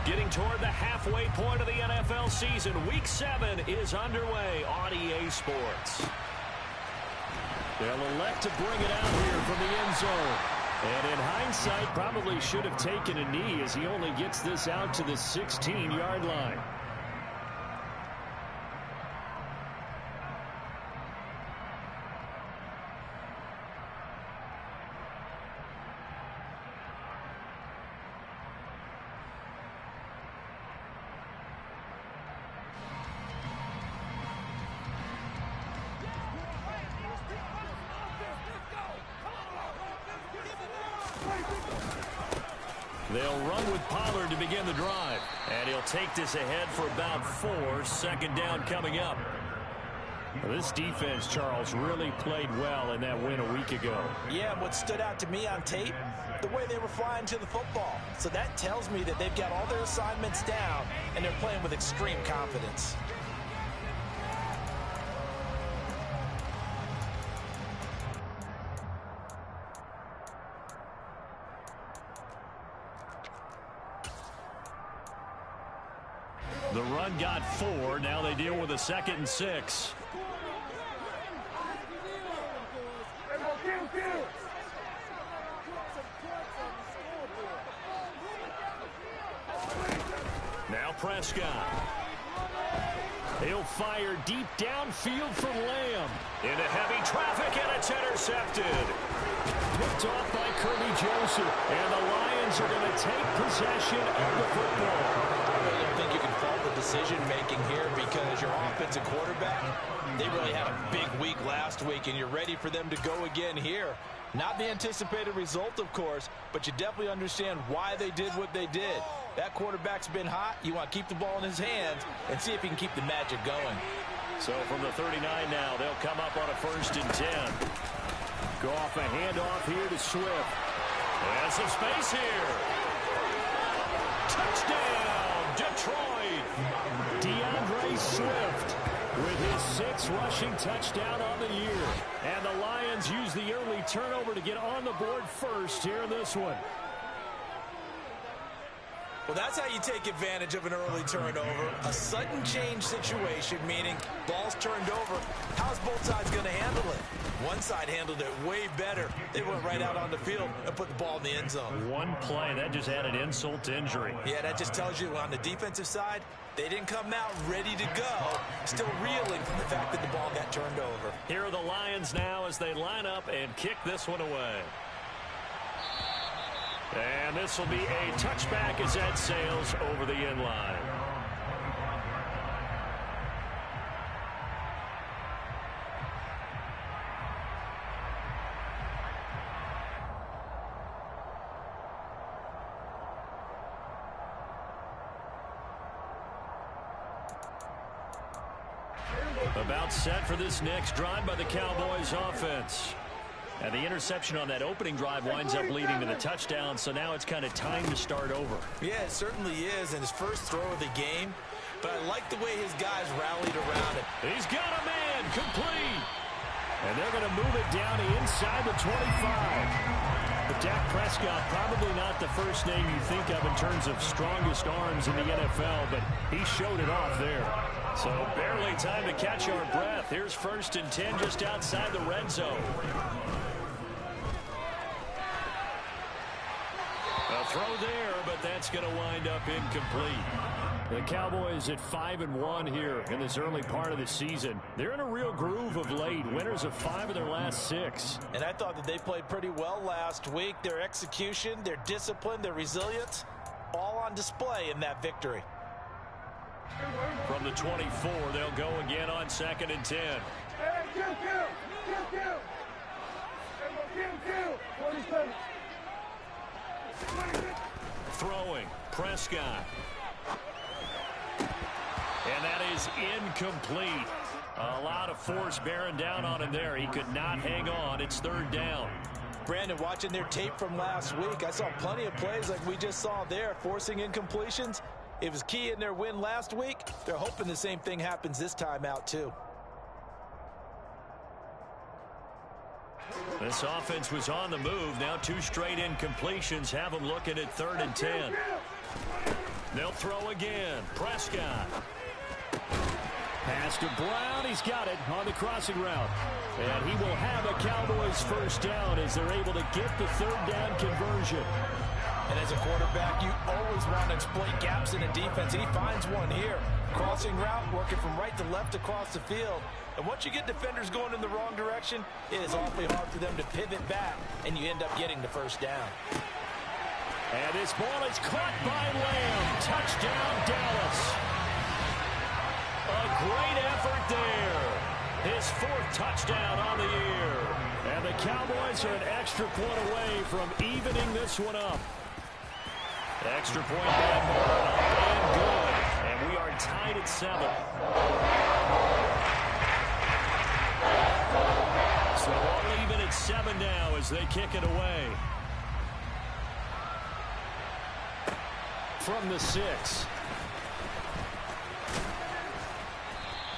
Getting toward the halfway point of the NFL season. Week 7 is underway on EA Sports. They'll elect to bring it out here from the end zone. And in hindsight, probably should have taken a knee as he only gets this out to the 16-yard line. They'll run with Pollard to begin the drive. And he'll take this ahead for about 4. Second down coming up. This defense, Charles, really played well in that win a week ago. Yeah, and what stood out to me on tape, the way they were flying to the football. So that tells me that they've got all their assignments down, and they're playing with extreme confidence. The run got 4. Now they deal with a 2nd and 6. Now Prescott. He'll fire deep downfield from Lamb. Into heavy traffic, and it's intercepted. Picked off by Kirby Joseph. And the Lions are going to take possession of the football. I don't think you can fault the decision-making here because your offensive quarterback, they really had a big week last week, and you're ready for them to go again here. Not the anticipated result, of course, but you definitely understand why they did what they did. That quarterback's been hot. You want to keep the ball in his hands and see if he can keep the magic going. So from the 39 now, they'll come up on a 1st and 10. Go off a handoff here to Swift. And some space here. Touchdown, Detroit. DeAndre Swift with his 6th rushing touchdown on the year. And the Lions use the early turnover to get on the board first here in this one. Well, that's how you take advantage of an early turnover. A sudden change situation, meaning ball's turned over. How's both sides going to handle it? One side handled it way better. They went right out on the field and put the ball in the end zone. One play, that just added insult to injury. Yeah, that just tells you on the defensive side, they didn't come out ready to go. Still reeling from the fact that the ball got turned over. Here are the Lions now as they line up and kick this one away. And this will be a touchback as that sails over the end line. About set for this next drive by the Cowboys offense. And the interception on that opening drive winds up leading to the touchdown, so now it's kind of time to start over. Yeah, it certainly is, and his first throw of the game. But I like the way his guys rallied around it. He's got a man, complete. And they're going to move it down to inside the 25. But Dak Prescott, probably not the first name you think of in terms of strongest arms in the NFL, but he showed it off there. So barely time to catch our breath. Here's 1st and 10 just outside the red zone. A throw there, but that's going to wind up incomplete. The Cowboys at 5-1 here in this early part of the season. They're in a real groove of late. Winners of 5 of their last 6. And I thought that they played pretty well last week. Their execution, their discipline, their resilience, all on display in that victory. From the 24, they'll go again on 2nd and 10. Throwing, Prescott. And that is incomplete. A lot of force bearing down on him there. He could not hang on. It's 3rd down. Brandon, watching their tape from last week, I saw plenty of plays like we just saw there, forcing incompletions. It was key in their win last week. They're hoping the same thing happens this time out, too. This offense was on the move. Now 2 straight incompletions have them looking at 3rd and 10. They'll throw again. Prescott. Pass to Brown. He's got it on the crossing route. And he will have a Cowboys first down as they're able to get the third down conversion. And as a quarterback, you always want to exploit gaps in a defense, and he finds one here. Crossing route, working from right to left across the field. And once you get defenders going in the wrong direction, it is awfully hard for them to pivot back, and you end up getting the first down. And this ball is caught by Lamb. Touchdown, Dallas. A great effort there. His fourth touchdown on the year. And the Cowboys are an extra point away from evening this one up. Extra point by Martin, and good. And we are tied at 7. So all even at 7 now as they kick it away. From the 6.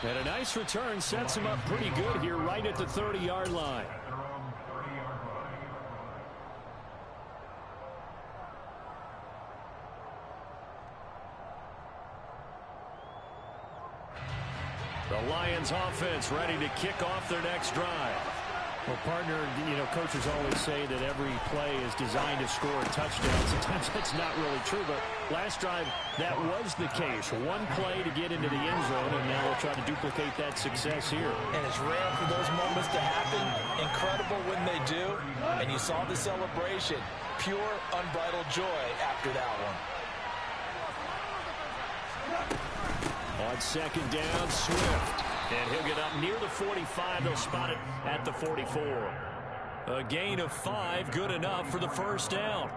And a nice return sets him up pretty good here right at the 30-yard line. The Lions offense ready to kick off their next drive. Well, partner, coaches always say that every play is designed to score a touchdown. Sometimes that's not really true, but last drive, that was the case. One play to get into the end zone, and now we'll try to duplicate that success here. And it's rare for those moments to happen. Incredible when they do. And you saw the celebration. Pure, unbridled joy after that one. On second down, Swift. And he'll get up near the 45. They'll spot it at the 44. A gain of 5, good enough for the first down.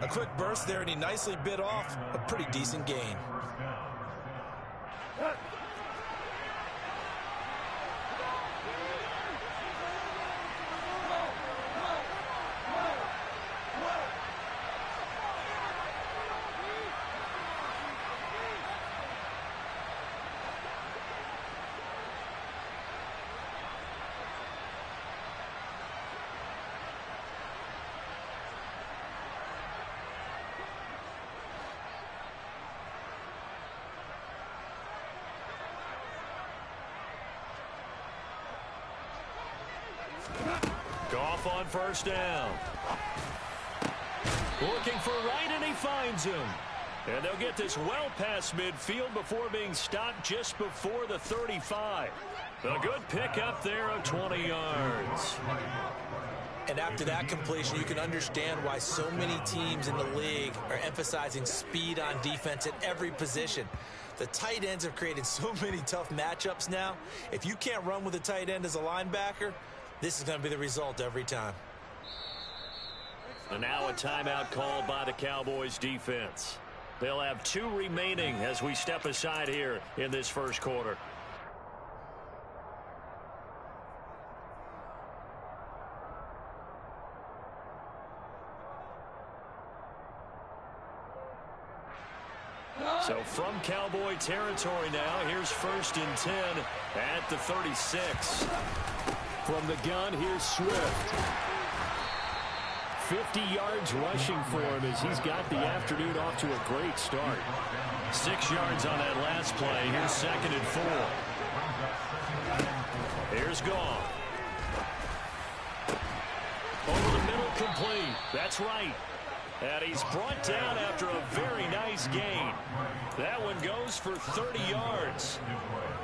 A quick burst there, and he nicely bit off a pretty decent gain. Goff on first down. Looking for right, and he finds him. And they'll get this well past midfield before being stopped just before the 35. A good pickup there of 20 yards. And after that completion, you can understand why so many teams in the league are emphasizing speed on defense at every position. The tight ends have created so many tough matchups now. If you can't run with a tight end as a linebacker, this is going to be the result every time. And now a timeout called by the Cowboys defense. They'll have 2 remaining as we step aside here in this first quarter. So from Cowboy territory now, here's 1st and 10 at the 36. From the gun, here's Swift. 50 yards rushing for him as he's got the afternoon off to a great start. 6 yards on that last play. Here's 2nd and 4. Here's Goff. Over the middle, complete. That's right. And he's brought down after a very nice gain. That one goes for 30 yards.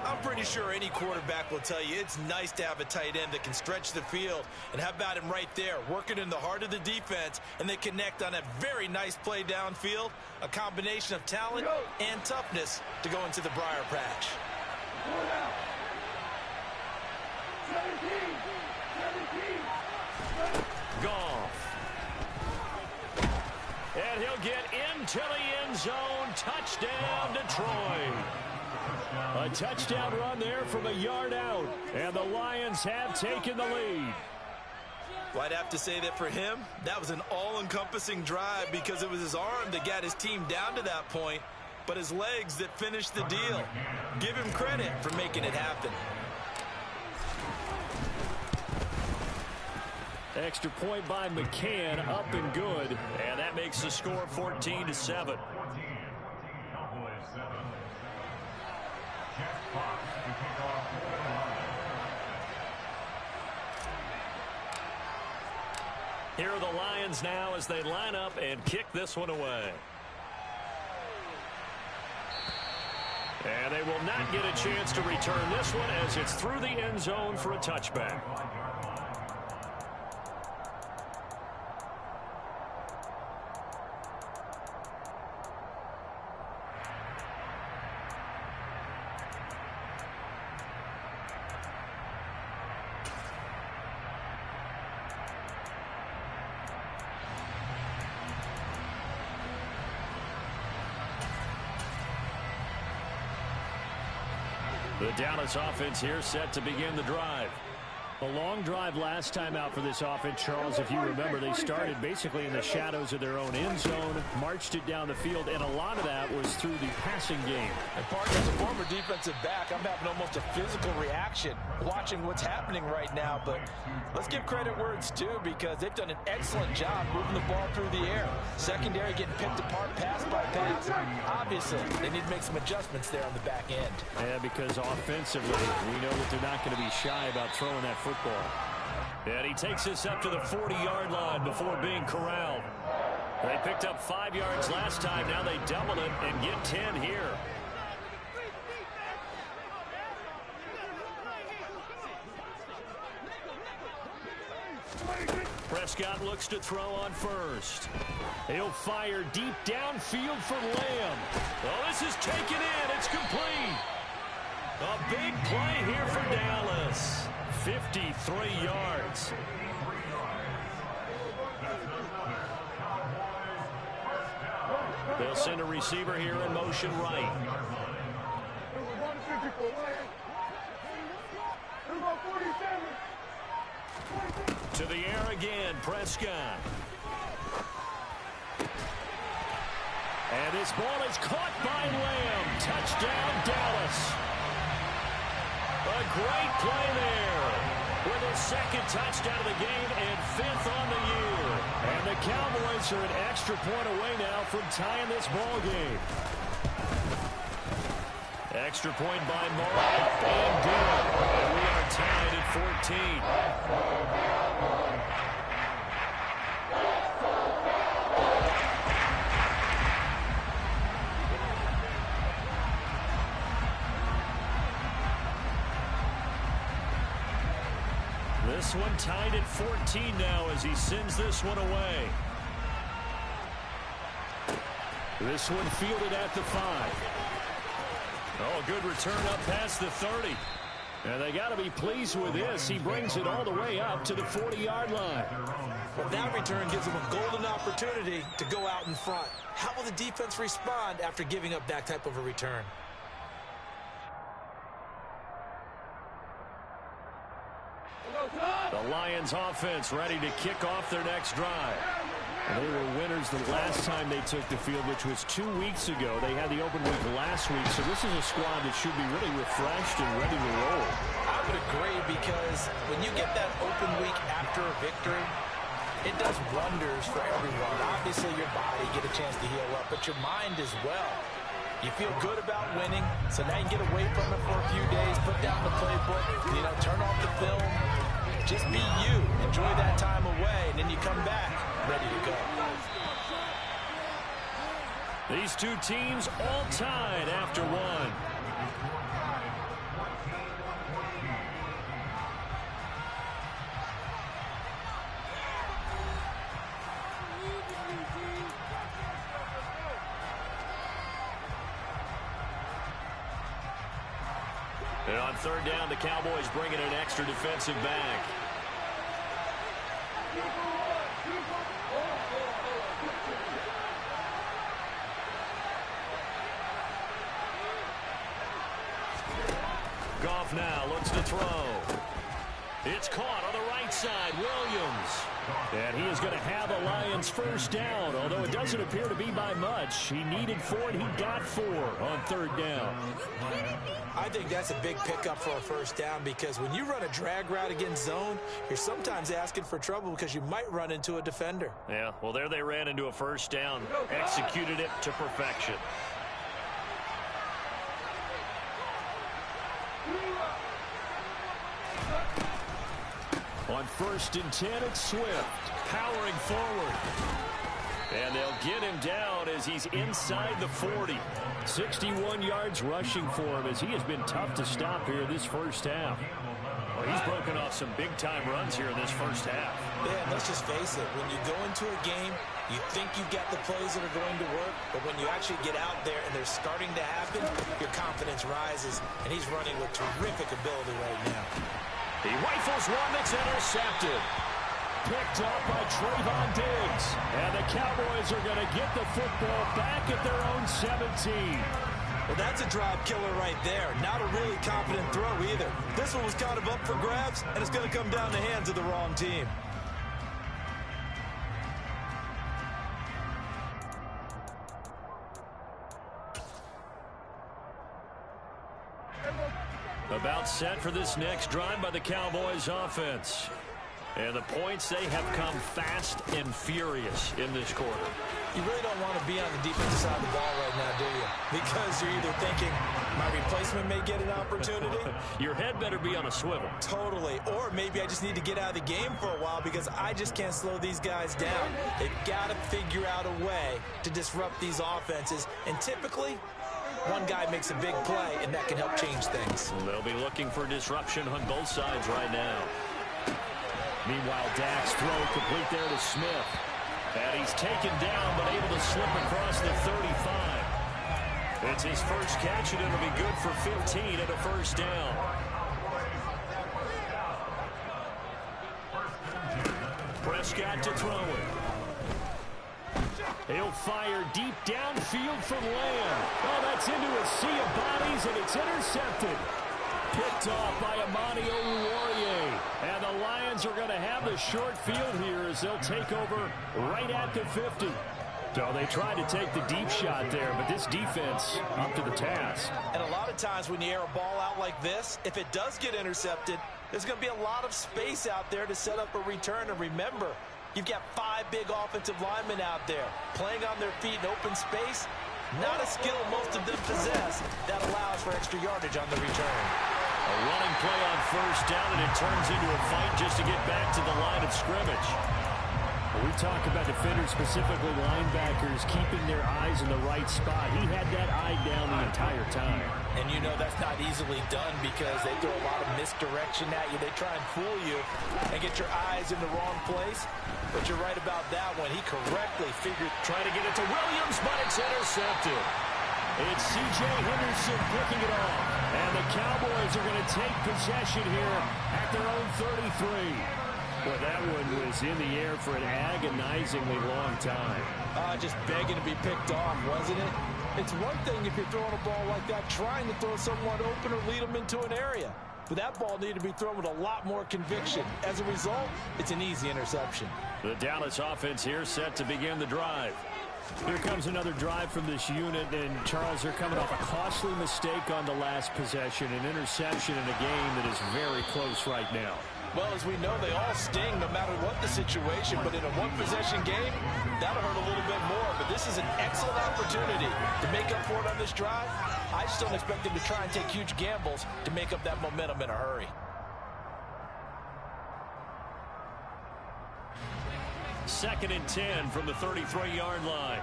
I'm pretty sure any quarterback will tell you it's nice to have a tight end that can stretch the field. And how about him right there, working in the heart of the defense, and they connect on a very nice play downfield. A combination of talent and toughness to go into the briar patch. Goff. And he'll get into the end zone. Touchdown, Detroit. A touchdown run there from a yard out. And the Lions have taken the lead. Well, I'd have to say that for him, that was an all-encompassing drive because it was his arm that got his team down to that point, but his legs that finished the deal. Give him credit for making it happen. Extra point by McCann, up and good. And that makes the score 14-7. Here are the Lions now as they line up and kick this one away. And they will not get a chance to return this one as it's through the end zone for a touchback. The Dallas offense here set to begin the drive. A long drive last time out for this offense, Charles. If you remember, they started basically in the shadows of their own end zone, marched it down the field, and a lot of that was through the passing game. And partner, as a former defensive back, I'm having almost a physical reaction watching what's happening right now. But let's give credit where it's due because they've done an excellent job moving the ball through the air. Secondary getting picked apart pass by pass. Obviously, they need to make some adjustments there on the back end. Yeah, because offensively, we know that they're not going to be shy about throwing that football. And he takes this up to the 40-yard line before being corralled. They picked up 5 yards last time. Now they doubled it and get 10 here. Prescott looks to throw on first. He'll fire deep downfield for Lamb. Oh, this is taken in. It's complete. A big play here for Dallas. 53 yards. They'll send a receiver here in motion right. To the air again, Prescott. And this ball is caught by Lamb. Touchdown, Dallas. A great play there with his second touchdown of the game and 5th on the year. And the Cowboys are an extra point away now from tying this ball game. Extra point by Moore and good. And we are tied at 14. This one tied at 14 now as he sends this one away. This one fielded at the 5. Oh, good return up past the 30. And they got to be pleased with this. He brings it all the way up to the 40-yard line. Well, that return gives them a golden opportunity to go out in front. How will the defense respond after giving up that type of a return? The Lions offense ready to kick off their next drive. They were winners the last time they took the field, which was 2 weeks ago. They had the open week last week, so this is a squad that should be really refreshed and ready to roll. I would agree because when you get that open week after a victory, it does wonders for everyone. Obviously, your body get a chance to heal up, but your mind as well. You feel good about winning, so now you get away from it for a few days, put down the playbook, turn off the film. Just be you. Enjoy that time away, and then you come back ready to go. These two teams all tied after one. And on third down, the Cowboys bring in an extra defensive back. Goff now looks to throw. It's caught on the right side. Williams. And he is going to have a Lions first down, although it doesn't appear to be by much. He needed 4, and he got 4 on third down. I think that's a big pickup for a first down because when you run a drag route against zone, you're sometimes asking for trouble because you might run into a defender. Yeah, well, there they ran into a first down, executed it to perfection. first and 10, it's Swift powering forward. And they'll get him down as he's inside the 40. 61 yards rushing for him as he has been tough to stop here this first half. Well, he's broken off some big-time runs here in this first half. Yeah, let's just face it. When you go into a game, you think you've got the plays that are going to work, but when you actually get out there and they're starting to happen, your confidence rises, and he's running with terrific ability right now. He rifles one that's intercepted. Picked up by Trayvon Diggs. And the Cowboys are going to get the football back at their own 17. Well, that's a drive killer right there. Not a really confident throw either. This one was kind of up for grabs, and it's going to come down the hands of the wrong team. About set for this next drive by the Cowboys offense. And the points, they have come fast and furious in this quarter. You really don't want to be on the defensive side of the ball right now, do you? Because you're either thinking, my replacement may get an opportunity. Your head better be on a swivel. Totally. Or maybe I just need to get out of the game for a while because I just can't slow these guys down. They've got to figure out a way to disrupt these offenses. And typically, one guy makes a big play, and that can help change things. They'll be looking for disruption on both sides right now. Meanwhile, Dak's throw complete there to Smith. And he's taken down, but able to slip across the 35. It's his first catch, and it'll be good for 15 and a first down. Prescott to throw it. He'll fire deep downfield from Lamb. Oh, that's into a sea of bodies, and it's intercepted. Picked off by Amani Oruwariye. And the Lions are going to have the short field here as they'll take over right at the 50. So they tried to take the deep shot there, but this defense up to the task. And a lot of times when you air a ball out like this, if it does get intercepted, there's going to be a lot of space out there to set up a return. And remember, you've got 5 big offensive linemen out there playing on their feet in open space. Not a skill most of them possess that allows for extra yardage on the return. A running play on first down, and it turns into a fight just to get back to the line of scrimmage. We talk about defenders, specifically linebackers, keeping their eyes in the right spot. He had that eye down the entire time. And you know that's not easily done because they throw a lot of misdirection at you. They try and fool you and get your eyes in the wrong place. But you're right about that one. He correctly figured. Trying to get it to Williams, but it's intercepted. It's C.J. Henderson picking it off. And the Cowboys are going to take possession here at their own 33. Well, that one was in the air for an agonizingly long time. Just begging to be picked off, wasn't it? It's one thing if you're throwing a ball like that, trying to throw someone open or lead them into an area. But that ball needed to be thrown with a lot more conviction. As a result, it's an easy interception. The Dallas offense here set to begin the drive. Here comes another drive from this unit, and Charles, they're coming off a costly mistake on the last possession, an interception in a game that is very close right now. Well, as we know, they all sting no matter what the situation, but in a one-possession game, that'll hurt a little bit more. But this is an excellent opportunity to make up for it on this drive. I just don't expect them to try and take huge gambles to make up that momentum in a hurry. Second and 10 from the 33-yard line.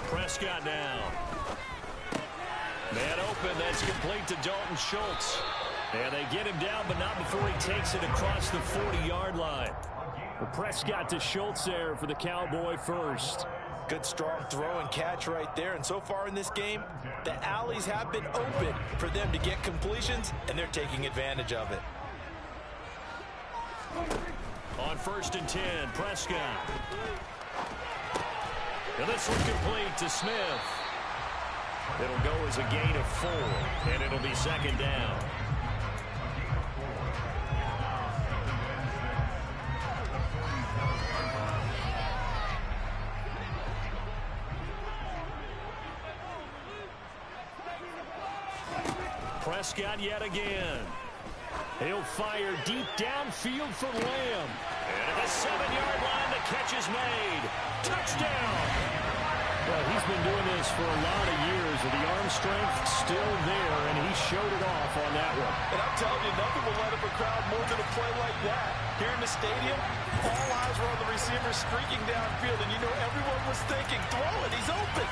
Prescott down. Man open, that's complete to Dalton Schultz. And they get him down, but not before he takes it across the 40-yard line. Well, Prescott to Schultz there for the Cowboy first. Good strong throw and catch right there. And so far in this game, the alleys have been open for them to get completions, and they're taking advantage of it. On first and 10, Prescott. And this one complete to Smith. It'll go as a gain of 4, and it'll be second down. Prescott yet again. He'll fire deep downfield for Lamb. And at the 7-yard line, the catch is made. Touchdown! Well, he's been doing this for a lot of years, with the arm strength still there, and he showed it off on that one. And I'm telling you, nothing will light up a crowd more than a play like that. Here in the stadium, all eyes were on the receiver streaking downfield, and you know everyone was thinking, throw it, he's open.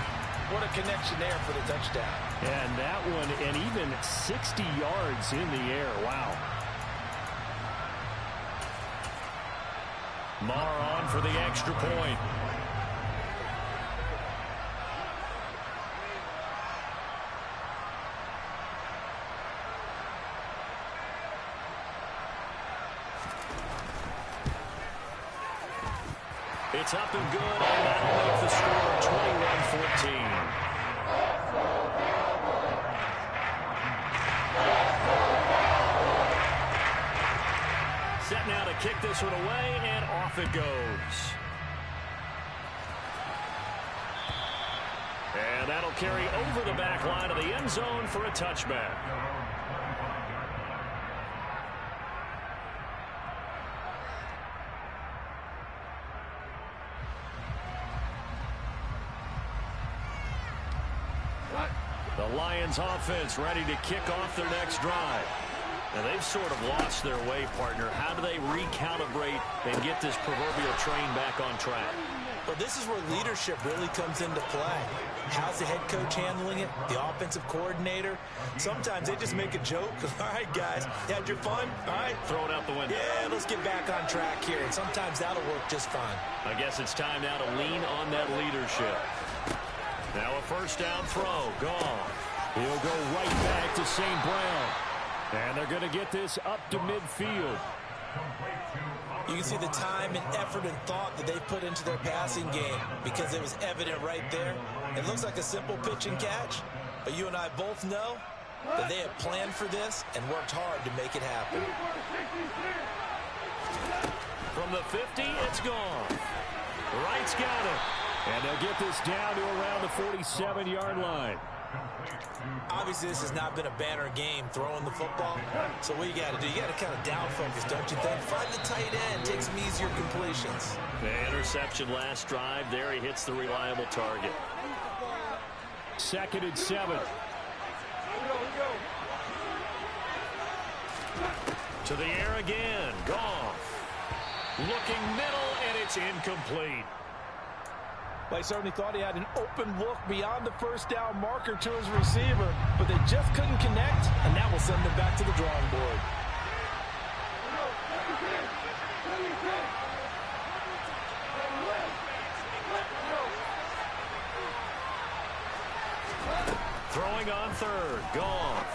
What a connection there for the touchdown. And that one, and even 60 yards in the air. Wow. Maher on for the extra point. It's up and good, and that'll make the score 21-14. Set now to kick this one away, and off it goes. And that'll carry over the back line of the end zone for a touchback. The Lions offense ready to kick off their next drive. Now they've sort of lost their way, partner. How do they recalibrate and get this proverbial train back on track? Well, this is where leadership really comes into play. How's the head coach handling it? The offensive coordinator? Sometimes they just make a joke. All right, guys, you had your fun? All right. Throw it out the window. Yeah, let's get back on track here. And sometimes that'll work just fine. I guess it's time now to lean on that leadership. Now a first down throw. Gone. He'll go right back to St. Brown. And they're going to get this up to midfield. You can see the time and effort and thought that they put into their passing game because it was evident right there. It looks like a simple pitch and catch, but you and I both know that they have planned for this and worked hard to make it happen. From the 50, it's gone. Wright's got it. And they'll get this down to around the 47-yard line. Obviously, this has not been a banner game throwing the football. So what you got to do, you got to kind of down focus, don't you think? Find the tight end, take some easier completions. The interception last drive. There he hits the reliable target. 2nd and 7. To the air again. Goff. Looking middle, and it's incomplete. They certainly thought he had an open look beyond the first down marker to his receiver, but they just couldn't connect, and that will send them back to the drawing board. Throwing on 3rd. Goff.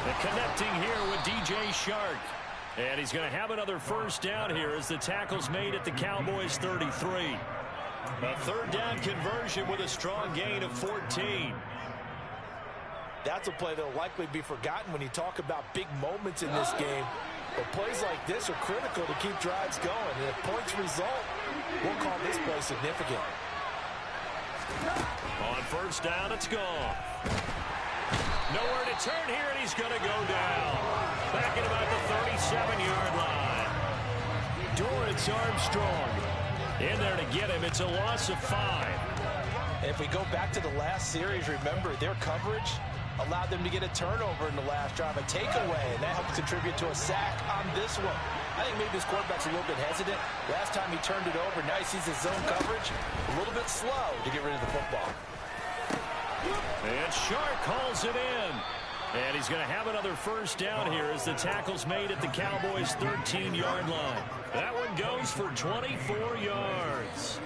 And connecting here with DJ Chark. And he's going to have another first down here as the tackle's made at the Cowboys 33. A 3rd down conversion with a strong gain of 14. That's a play that will likely be forgotten when you talk about big moments in this game. But plays like this are critical to keep drives going. And if points result, we'll call this play significant. On first down, it's gone. Nowhere to turn here, and he's going to go down. Back at about the 37-yard line. Dorrance Armstrong in there to get him. It's a loss of 5. If we go back to the last series, remember their coverage allowed them to get a turnover in the last drive, a takeaway, and that helped contribute to a sack on this one. I think maybe this quarterback's a little bit hesitant. Last time he turned it over, now he sees his zone coverage a little bit slow to get rid of the football. And Chark hauls it in. And he's going to have another first down here as the tackle's made at the Cowboys' 13-yard line. That one goes for 24 yards.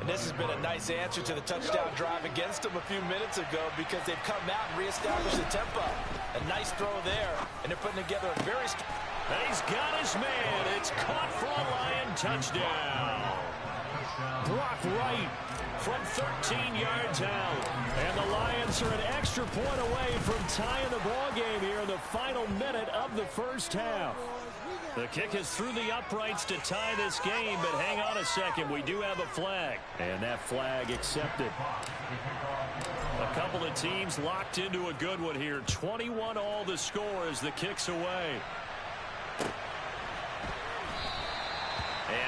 And this has been a nice answer to the touchdown drive against them a few minutes ago because they've come out and reestablished the tempo. A nice throw there, and they're putting together a very... And he's got his man. It's caught for a Lion touchdown. Brock Wright from 13 yards out. And the Lions are an extra point away from tying the ball game here in the final minute of the first half. The kick is through the uprights to tie this game, but hang on a second. We do have a flag. And that flag accepted. A couple of teams locked into a good one here. 21-all the score as the kick's away.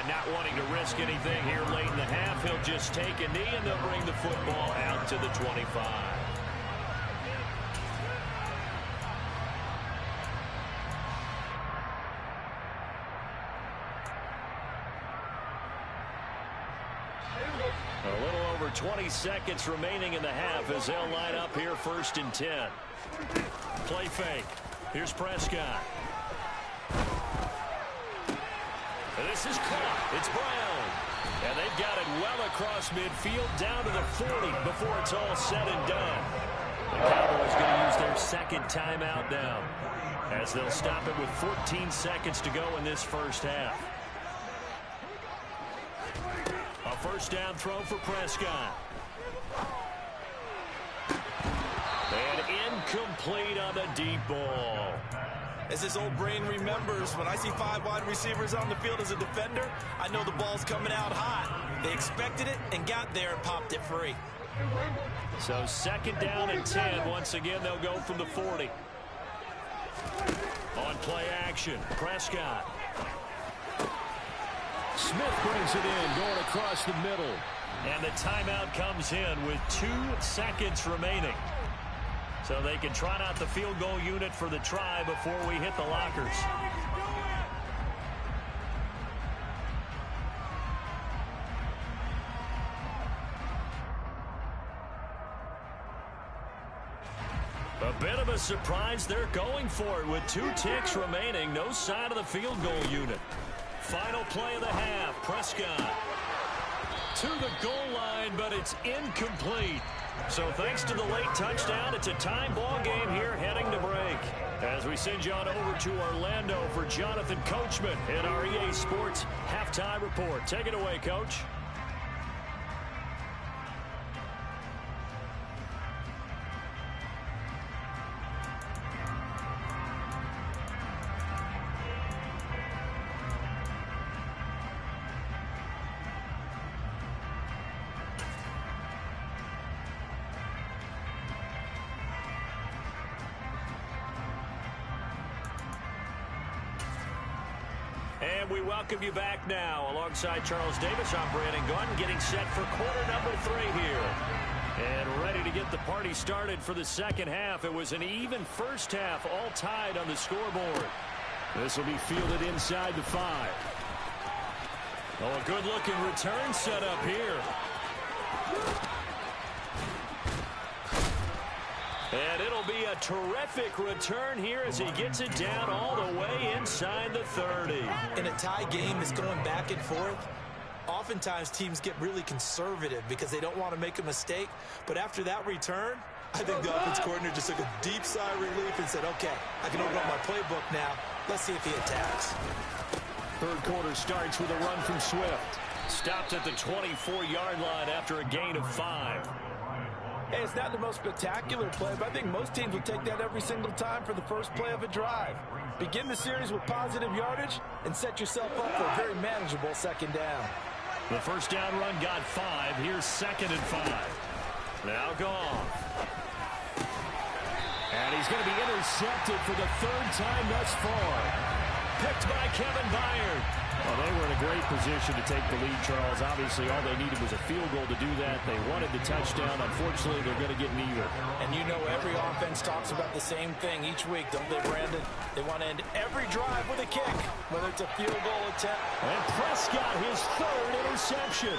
And not wanting to risk anything here late in the half, he'll just take a knee, and they'll bring the football out to the 25. A little over 20 seconds remaining in the half as they'll line up here 1st and 10. Play fake. Here's Prescott. And this is caught. It's Brown. And they've got it well across midfield down to the 40 before it's all said and done. The Cowboys going to use their second timeout now as they'll stop it with 14 seconds to go in this first half. A first down throw for Prescott. And incomplete on the deep ball. As his old brain remembers, when I see 5 wide receivers on the field as a defender, I know the ball's coming out hot. They expected it and got there and popped it free. So 2nd down and 10. Once again, they'll go from the 40. On play action, Prescott. Smith brings it in, going across the middle. And the timeout comes in with 2 seconds remaining. So they can trot out the field goal unit for the try before we hit the lockers. A bit of a surprise. They're going for it with 2 ticks remaining. No sign of the field goal unit. Final play of the half. Prescott to the goal line, but it's incomplete. So thanks to the late touchdown, it's a time ball game here heading to break. As we send you on over to Orlando for Jonathan Coachman in our EA Sports Halftime Report. Take it away, Coach. And we welcome you back now. Alongside Charles Davis, I'm Brandon Gaudin, getting set for quarter number 3 here. And ready to get the party started for the second half. It was an even first half, all tied on the scoreboard. This will be fielded inside the 5. Oh, a good-looking return set up here. And it'll be a terrific return here as he gets it down all the way inside the 30. In a tie game that's going back and forth, oftentimes teams get really conservative because they don't want to make a mistake. But after that return, I think the offense coordinator just took a deep sigh of relief and said, okay, I can open up my playbook now. Let's see if he attacks. Third quarter starts with a run from Swift. Stopped at the 24-yard line after a gain of 5. Hey, it's not the most spectacular play, but I think most teams will take that every single time for the first play of a drive. Begin the series with positive yardage and set yourself up for a very manageable second down. The first down run got 5. Here's 2nd and 5. Now Goff. And he's going to be intercepted for the 3rd time thus far. Picked by Kevin Byard. Well, they were in a great position to take the lead, Charles. Obviously, all they needed was a field goal to do that. They wanted the touchdown. Unfortunately, they're going to get neither. And you know every offense talks about the same thing each week, don't they, Brandon? They want to end every drive with a kick, whether it's a field goal attempt. And Prescott, his 3rd interception.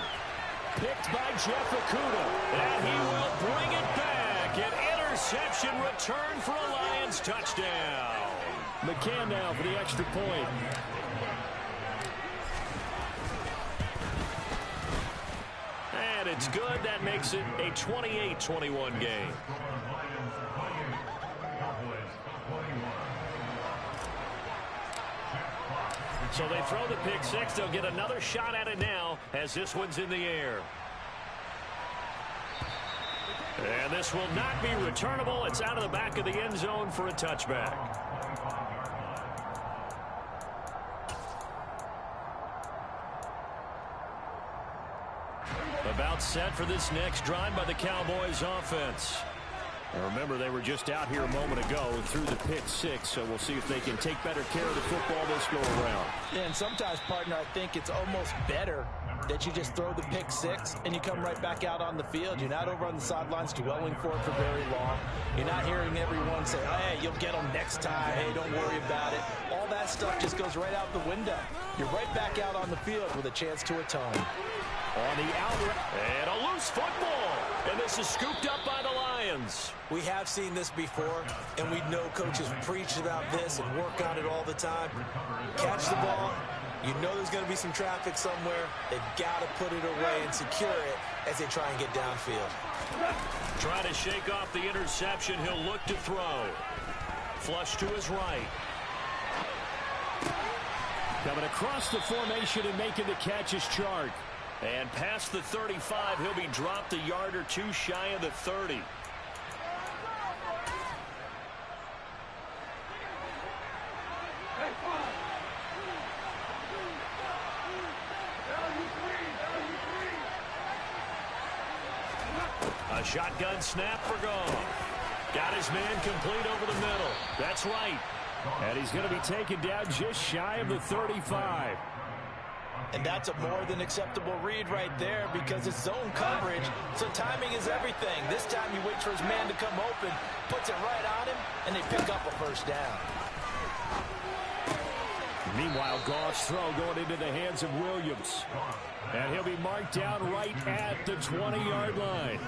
Picked by Jeff Okudah. And he will bring it back. An interception return for a Lions touchdown. McCann now for the extra point. And it's good. That makes it a 28-21 game. So they throw the pick 6. They'll get another shot at it now as this one's in the air. And this will not be returnable. It's out of the back of the end zone for a touchback. About set for this next drive by the Cowboys offense. And remember, they were just out here a moment ago and threw the pick six, so we'll see if they can take better care of the football this go around. Yeah, and sometimes, partner, I think it's almost better that you just throw the pick six and you come right back out on the field. You're not over on the sidelines dwelling for it for very long. You're not hearing everyone say, hey, you'll get them next time. Hey, don't worry about it. All that stuff just goes right out the window. You're right back out on the field with a chance to atone. On the outright, and a loose football. And this is scooped up by the Lions. We have seen this before, and we know coaches preach about this and work on it all the time. Catch the ball. You know there's going to be some traffic somewhere. They've got to put it away and secure it as they try and get downfield. Trying to shake off the interception. He'll look to throw. Flush to his right. Coming across the formation and making the catch is Chark. And past the 35, he'll be dropped a yard or two shy of the 30. A shotgun snap for Goff. Got his man complete over the middle. That's right. And he's going to be taken down just shy of the 35. And that's a more than acceptable read right there because it's zone coverage, so timing is everything. This time he waits for his man to come open, puts it right on him, and they pick up a first down. Meanwhile, Goff's throw going into the hands of Williams. And he'll be marked down right at the 20-yard line.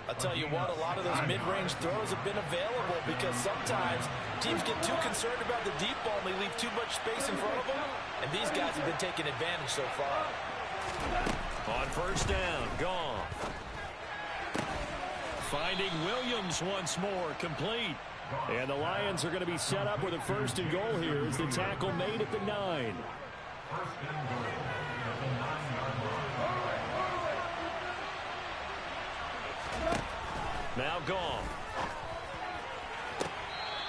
I'll tell you what, a lot of those mid-range throws have been available because sometimes teams get too concerned about the deep ball and they leave too much space in front of them. And these guys have been taking advantage so far. On first down, Goff. Finding Williams once more, complete. And the Lions are going to be set up with a first and goal here as the tackle made at the 9. Now Goff.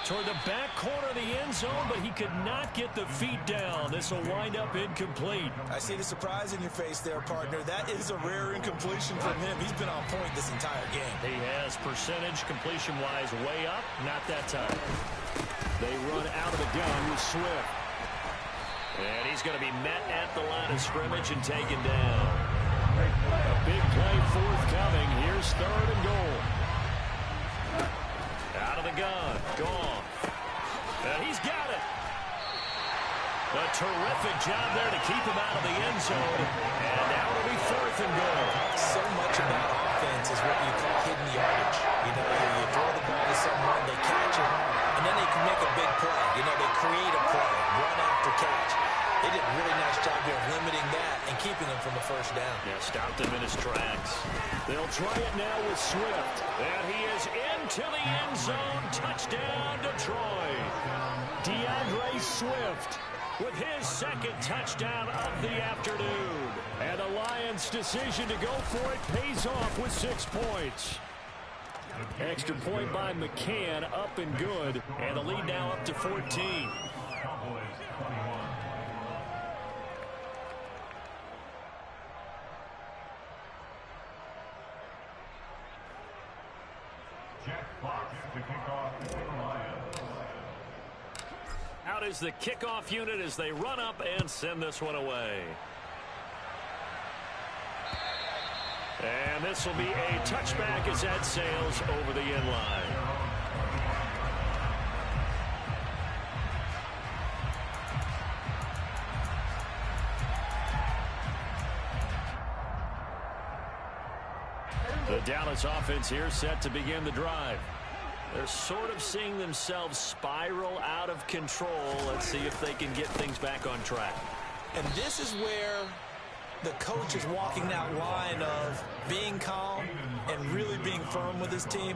Toward the back corner of the end zone, but he could not get the feet down. This will wind up incomplete. I see the surprise in your face there, partner. That is a rare incompletion from him. He's been on point this entire game. He has percentage completion-wise way up. Not that time. They run out of the gun with Swift. And he's going to be met at the line of scrimmage and taken down. A big play forthcoming. Here's third and goal. Out of the gun. Goff. And he's got it. A terrific job there to keep him out of the end zone. And now it'll be fourth and goal. So much about offense is what you call hidden yardage. You know, you throw the ball to someone, they catch it, and then they can make a big play. You know, they create a play, run after catch. They did a really nice job here of limiting that and keeping him from a first down. Yeah, stopped him in his tracks. They'll try it now with Swift. And he is into the end zone. Touchdown, Detroit. DeAndre Swift with his second touchdown of the afternoon. And the Lions' decision to go for it pays off with 6 points. Extra point by McCann, up and good. And the lead now up to 14. Out is the kickoff unit as they run up and send this one away. And this will be a touchback as that sails over the end line. The Dallas offense here set to begin the drive. They're sort of seeing themselves spiral out of control. Let's see if they can get things back on track. And this is where the coach is walking that line of being calm and really being firm with his team.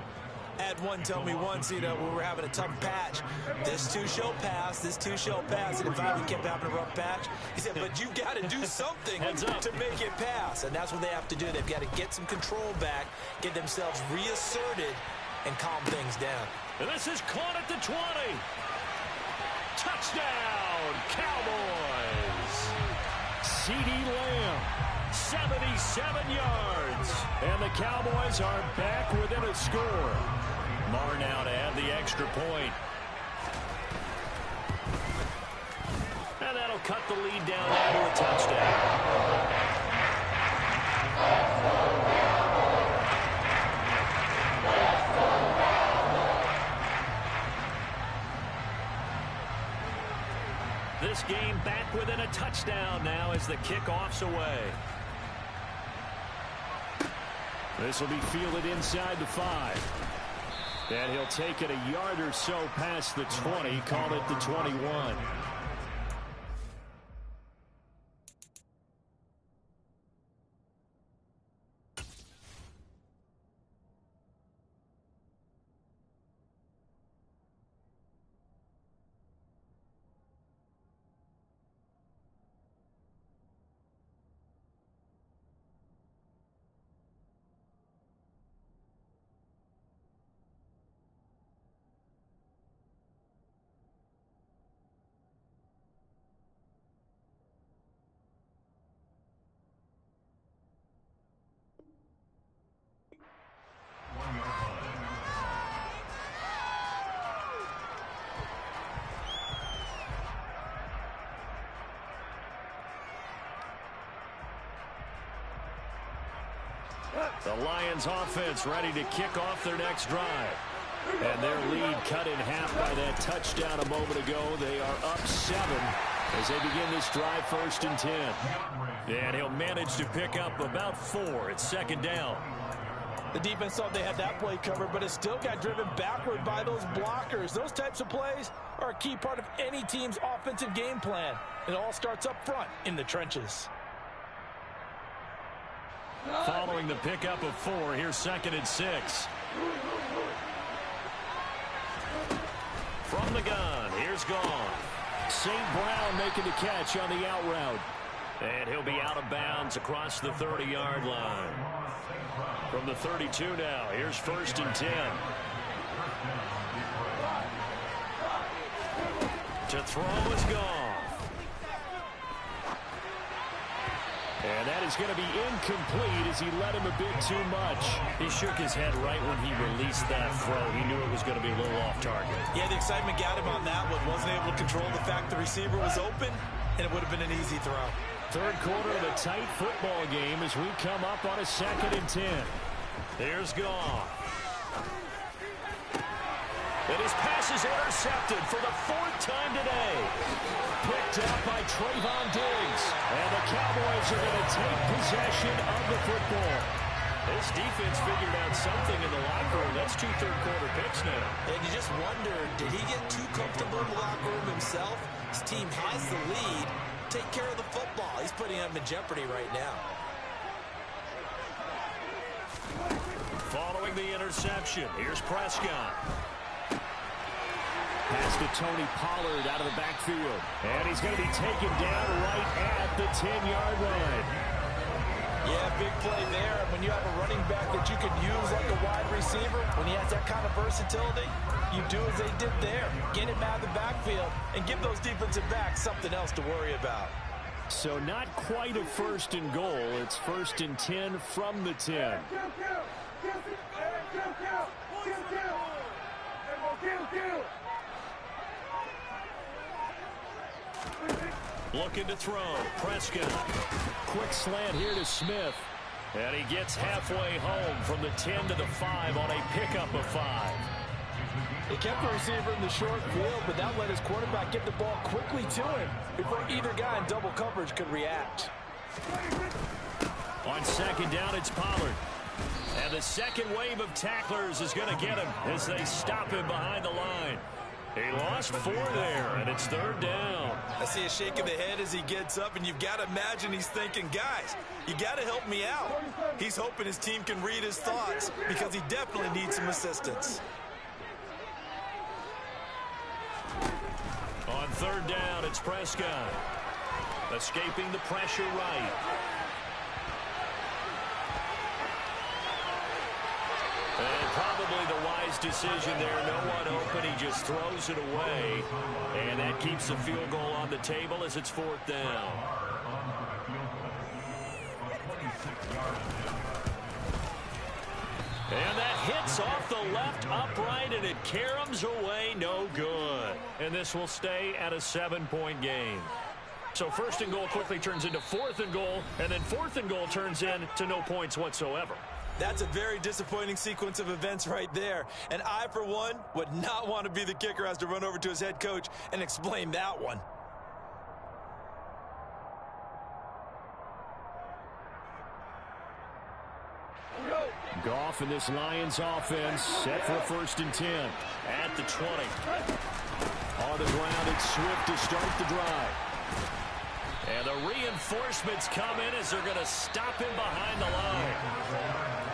I had one tell me once, you know, we were having a tough patch. This too shall pass, this too shall pass. And if I kept having a rough patch, he said, but you've got to do something to make it pass. And that's what they have to do. They've got to get some control back, get themselves reasserted, and calm things down. And this is caught at the 20. Touchdown, Cowboys. CeeDee Lamb 77 yards. And the Cowboys are back within a score. Marr now to add the extra point. And that'll cut the lead down now to a touchdown. This game back within a touchdown now as the kickoff's away. This will be fielded inside the 5. And he'll take it a yard or so past the 20, call it the 21. The Lions offense ready to kick off their next drive. And their lead cut in half by that touchdown a moment ago. They are up 7 as they begin this drive 1st and 10. And he'll manage to pick up about 4 at second down. The defense thought they had that play covered, but it still got driven backward by those blockers. Those types of plays are a key part of any team's offensive game plan. It all starts up front in the trenches. Following the pickup of 4, here's 2nd and 6. From the gun, here's Gone. St. Brown making the catch on the out route. And he'll be out of bounds across the 30-yard line. From the 32 now, here's 1st and 10. To throw is Gone. And that is going to be incomplete as he led him a bit too much. He shook his head right when he released that throw. He knew it was going to be a little off target. Yeah, the excitement got him on that one. Wasn't able to control the fact the receiver was open, and it would have been an easy throw. Third quarter of a tight football game as we come up on a 2nd and 10. Here's Gone. And his pass is intercepted for the 4th time today. Picked up by Trayvon Diggs. And the Cowboys are going to take possession of the football. This defense figured out something in the locker room. That's 2 third-quarter picks now. And you just wonder, did he get too comfortable in the locker room himself? His team has the lead. Take care of the football. He's putting them in jeopardy right now. Following the interception, here's Prescott. Pass to Tony Pollard out of the backfield. And he's going to be taken down right at the 10-yard line. Yeah, big play there. When you have a running back that you could use like a wide receiver, when he has that kind of versatility, you do as they did there. Get him out of the backfield and give those defensive backs something else to worry about. So not quite a 1st and goal. It's 1st and 10 from the 10. Looking to throw. Prescott. Quick slant here to Smith. And he gets halfway home from the 10 to the 5 on a pickup of 5. They kept the receiver in the short field, but that let his quarterback get the ball quickly to him before either guy in double coverage could react. On 2nd down, it's Pollard. And the second wave of tacklers is going to get him as they stop him behind the line. He lost 4 there, and it's 3rd down. I see a shake of the head as he gets up, and you've got to imagine he's thinking, guys, you got to help me out. He's hoping his team can read his thoughts because he definitely needs some assistance. On 3rd down, it's Prescott. Escaping the pressure right. And probably the wise decision there. No one open. He just throws it away. And that keeps the field goal on the table as it's 4th down. And that hits off the left upright, and it caroms away, no good. And this will stay at a 7-point game. So first and goal quickly turns into fourth and goal, and then fourth and goal turns into no points whatsoever. That's a very disappointing sequence of events right there. And I, for one, would not want to be the kicker who has to run over to his head coach and explain that one. Goff and this Lions offense set for a 1st and 10 at the 20. On the ground, it's Swift to start the drive. And the reinforcements come in as they're going to stop him behind the line.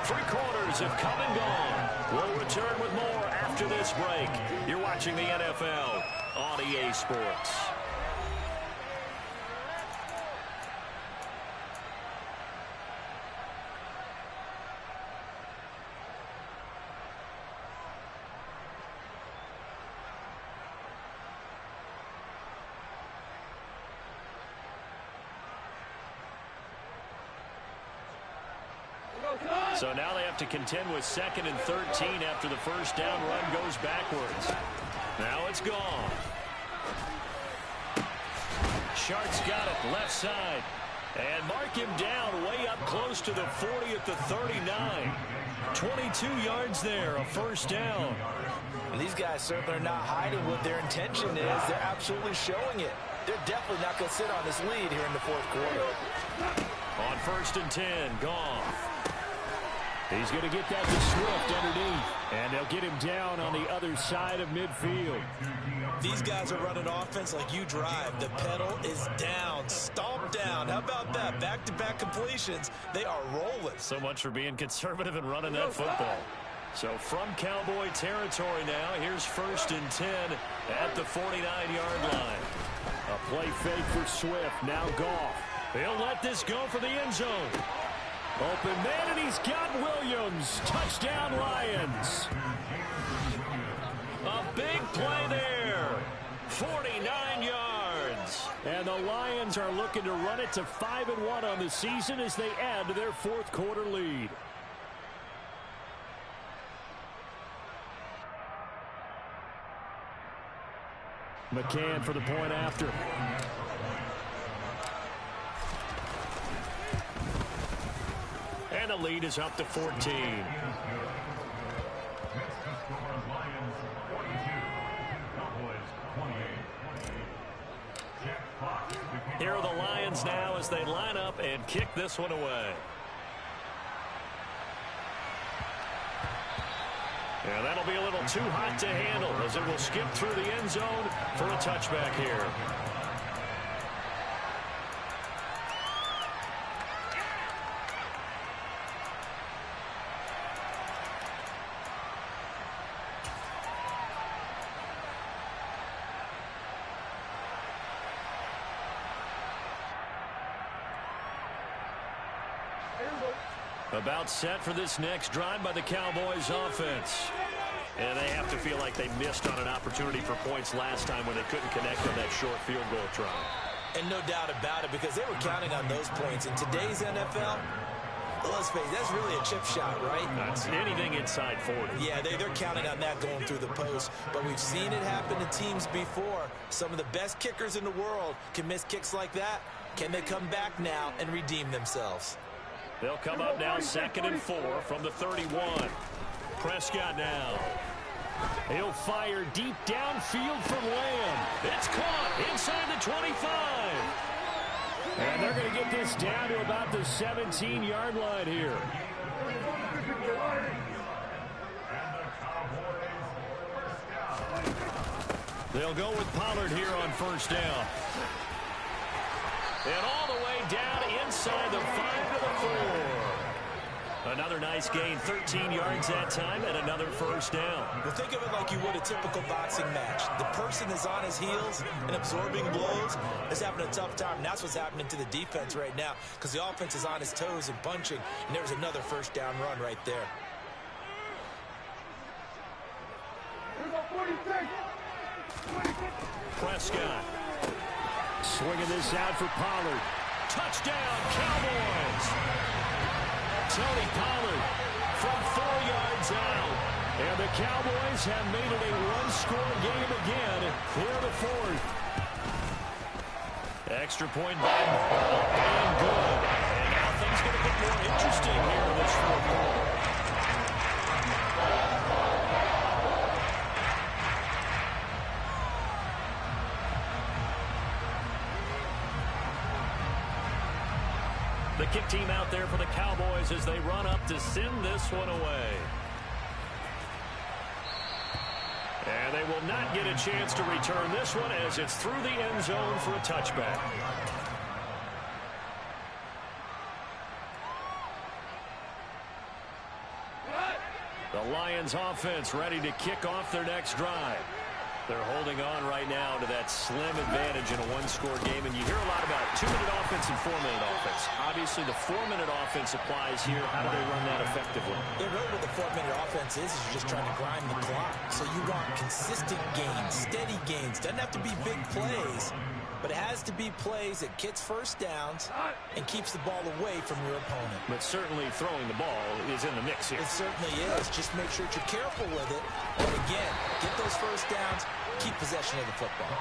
3 quarters have come and gone. We'll return with more after this break. You're watching the NFL on EA Sports. So now they have to contend with 2nd and 13 after the first down run goes backwards. Now it's gone. Shart's got it left side. And mark him down way up close to the 40 at the 39. 22 yards there, a first down. And these guys certainly are not hiding what their intention is. They're absolutely showing it. They're definitely not going to sit on this lead here in the 4th quarter. On 1st and 10, Goff. He's going to get that to Swift underneath. And they'll get him down on the other side of midfield. These guys are running offense like you drive. The pedal is down, stomp down. How about that? Back-to-back completions. They are rolling. So much for being conservative and running that football. So from Cowboy territory now, here's 1st and 10 at the 49-yard line. A play fake for Swift. Now Goff. He'll let this go for the end zone. Open man, and he's got Williams. Touchdown, Lions. A big play there. 49 yards. And the Lions are looking to run it to 5-1 on the season as they add to their 4th quarter lead. McCann for the point after. And the lead is up to 14. Here are the Lions now as they line up and kick this one away. And that'll be a little too hot to handle as it will skip through the end zone for a touchback here. About set for this next drive by the Cowboys offense. And they have to feel like they missed on an opportunity for points last time when they couldn't connect on that short field goal try. And no doubt about it, because they were counting on those points. In today's NFL, let's face it, that's really a chip shot, right? That's anything inside 40. Yeah, they're counting on that going through the post. But we've seen it happen to teams before. Some of the best kickers in the world can miss kicks like that. Can they come back now and redeem themselves? They'll come up now 2nd and 4 from the 31. Prescott now. He'll fire deep downfield from Lamb. It's caught inside the 25. And they're going to get this down to about the 17-yard line here. They'll go with Pollard here on 1st down. And all the way down inside the 5 to the 4. Another nice gain, 13 yards that time, and another 1st down. Well, think of it like you would a typical boxing match. The person is on his heels and absorbing blows is having a tough time. And that's what's happening to the defense right now because the offense is on his toes and punching, and there's another 1st down run right there. Prescott. Swinging this out for Pollard. Touchdown, Cowboys! Tony Pollard from 4 yards out. And the Cowboys have made it a one-score game again here in the fourth. Extra point by Moore, and good. And now things get a bit more interesting here in this fourth quarter. The kick team out there for the Cowboys as they run up to send this one away. And they will not get a chance to return this one as it's through the end zone for a touchback. The Lions offense ready to kick off their next drive. They're holding on right now to that slim advantage in a one-score game. And you hear a lot about 2-minute offense and 4-minute offense. Obviously, the 4-minute offense applies here. How do they run that effectively? Yeah, really what the 4-minute offense is you're just trying to grind the clock. So you want consistent gains, steady gains. Doesn't have to be big plays, but it has to be plays that gets first downs and keeps the ball away from your opponent. But certainly throwing the ball is in the mix here. It certainly is. Just make sure that you're careful with it. And again, get those first downs, keep possession of the football.